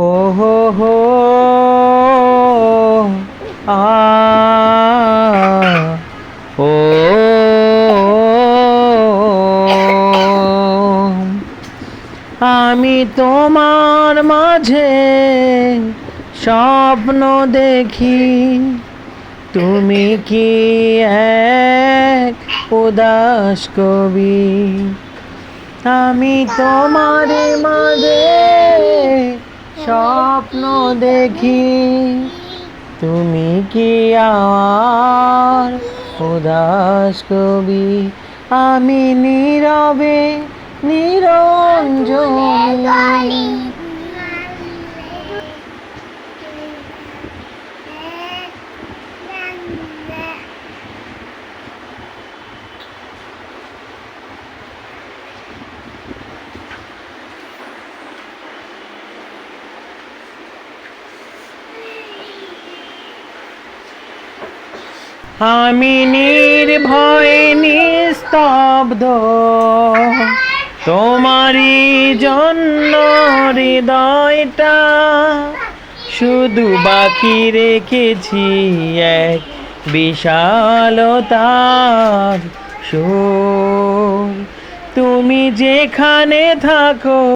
ও হো হো আ ও আমি তোমার মাঝে স্বপ্ন দেখি, তুমি কি এক উদাস কবি। আমি তোমার মাঝে স্বপ্ন দেখি, তুমি কি আমার উদাস কবি। আমি নীরবে নিরঞ্জনী। আমি নির্ভয় নিস্তব্ধ, তোমারই জন্য হৃদয়টা শুধু বাকি রেখেছি এক বিশালতার সুর। তুমি যেখানে থাকো